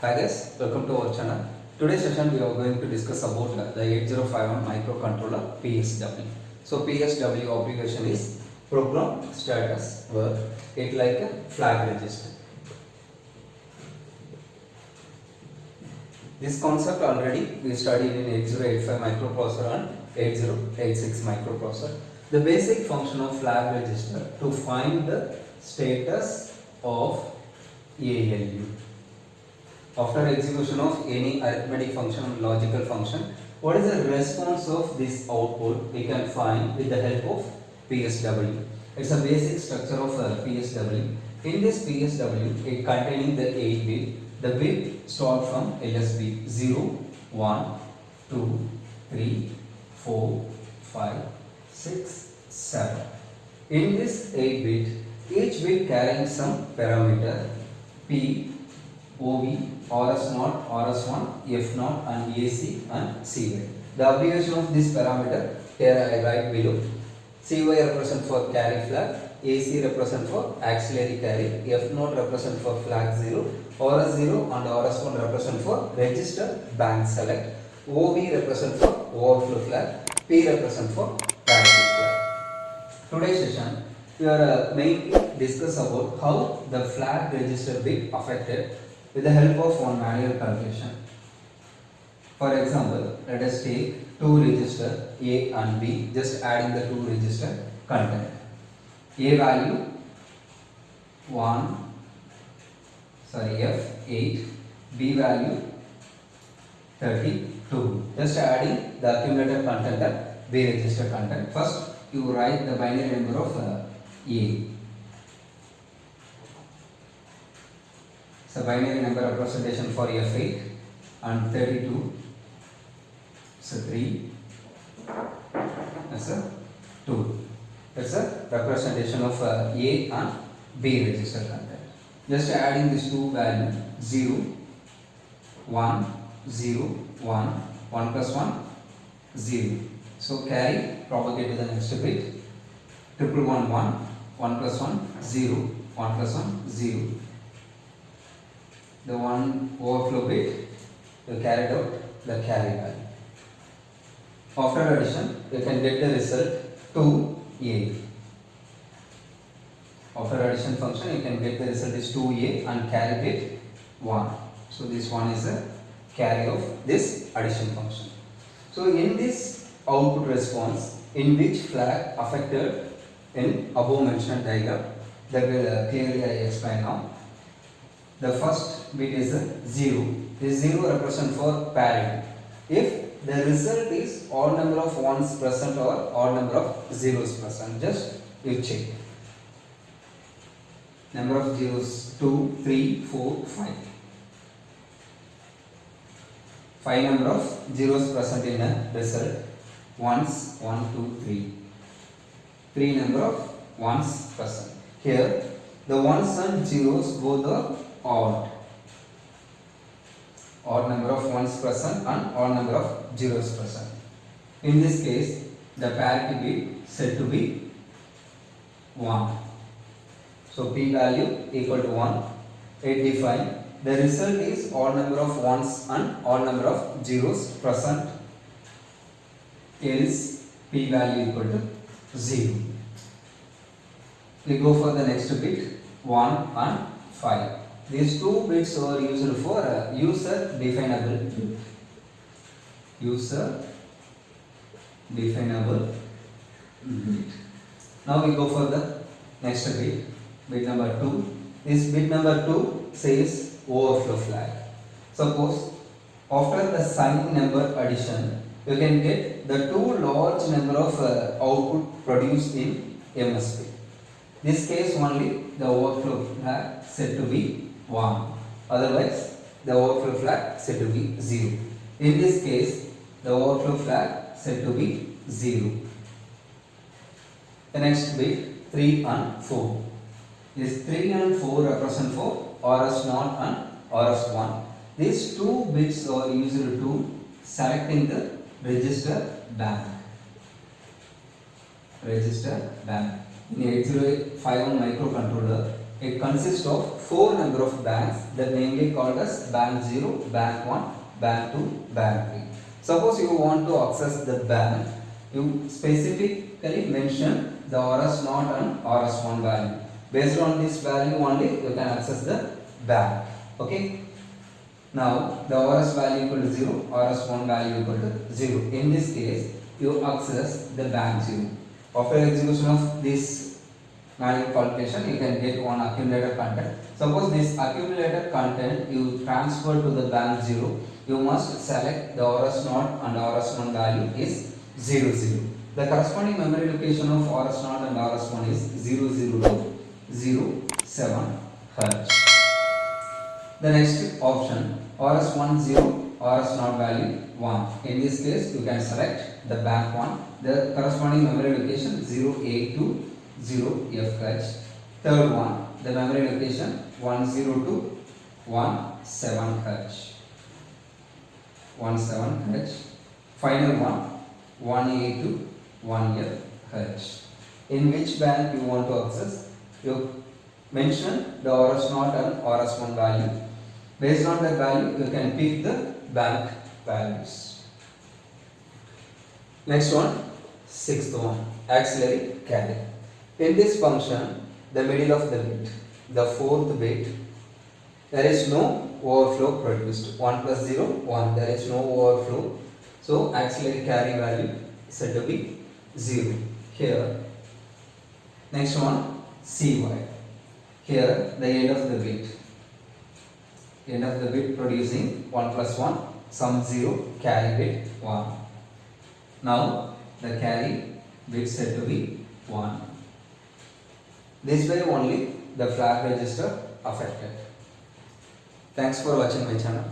Hi guys, welcome to our channel. Today's session we are going to discuss about the 8051 microcontroller PSW. So PSW abbreviation is Program Status Word. It like a flag register. This concept already we studied in 8085 microprocessor and 8086 microprocessor. The basic function of flag register to find the status of ALU. After execution of any arithmetic function or logical function, what is the response of this output we can find with the help of PSW. It's a basic structure of PSW. In this PSW, it containing the 8 bit, the bit start from LSB 0, 1, 2, 3, 4, 5, 6, 7. In this 8 bit, each bit carrying some parameter P, OV, RS0, RS1, F0 and AC and CY. The abbreviation of this parameter here I write below. CY represent for carry flag, AC represent for auxiliary carry, F0 represent for flag 0, RS0 and RS1 represent for register bank select, OV represent for overflow flag, P represent for parity flag. Today's session we are mainly discuss about how the flag register bit affected with the help of one manual calculation. For example, let us take two register A and B, just adding the two register content. A value F8, B value 32. Just adding the accumulated content and B register content. First, you write the binary number of A. So binary number representation for F8 and 32. So 3. That's a 2. That's a representation of A and B register content. Just adding these two values 0, 1, 0, 1, 1 plus 1, 0. So carry propagate to the next bit. 111, 1 plus 1, 0, 1 plus 1, 0. The one overflow bit, you carried out the carry value. After addition, you can get the result 2A. After addition function, you can get the result is 2A and carry bit 1. So this one is a carry of this addition function. So in this output response, in which flag affected in above mentioned diagram, that will clearly I explain now. The first bit is 0. This 0 represents for parity. If the result is odd number of ones present or odd number of zeros present, just you check. Number of zeros 2, 3, 4, 5. 5 number of zeros present in a result. Ones 1, 2, 3. 3 number of ones present. Here the ones and zeros go the odd number of ones present and odd number of zeros present. In this case, the parity bit said to be 1. So P value equal to 1. It define the result is odd number of ones and odd number of zeros present. Else P value equal to 0. We go for the next bit 1 and 5. These two bits are used for user definable bit. User definable bit. Now we go for the next bit, bit number 2. This bit number 2 says overflow flag. Suppose after the sign number addition, you can get the two large number of output produced in MSB. This case only the overflow flag said to be 1. Otherwise, the overflow flag said to be 0. In this case, the overflow flag said to be 0. The next bit 3 and 4. This 3 and 4 represent for RS0 and RS1. These two bits are used to selecting the register bank. Register bank. In 8051 microcontroller, it consists of 4 number of banks that namely called as bank 0, bank 1, bank 2, bank 3. Suppose you want to access the bank, you specifically mention the RS0 and RS1 value. Based on this value only you can access the bank. Okay. Now the RS value equal to 0, RS1 value equal to 0. In this case, you access the bank 0. After execution of this manual calculation, you can get one accumulator content. Suppose this accumulator content you transfer to the bank 0, you must select the RS0 and RS1 value is 0, 0. The corresponding memory location of RS0 and RS1 is 0, 0 to 0, 7 Hz. The next option, RS1 0, RS0 value 1. In this case, you can select the bank 1. The corresponding memory location 0A to 0F. Third one, the memory location 10 to 17 H. 17 H. Final one 1A to 1F. In which bank you want to access? You mention the RS0 and RS1 value. Based on that value, you can pick the bank values. Next one, sixth one, auxiliary carry. In this function, the middle of the bit, the fourth bit, there is no overflow produced. 1 plus 0, 1. There is no overflow. So, auxiliary carry value is said to be 0. Here, next one, CY. Here, the end of the bit. End of the bit producing 1 plus 1, sum 0, carry bit 1. Now, the carry bit said to be 1. This way only the flag register affected. Thanks for watching my channel.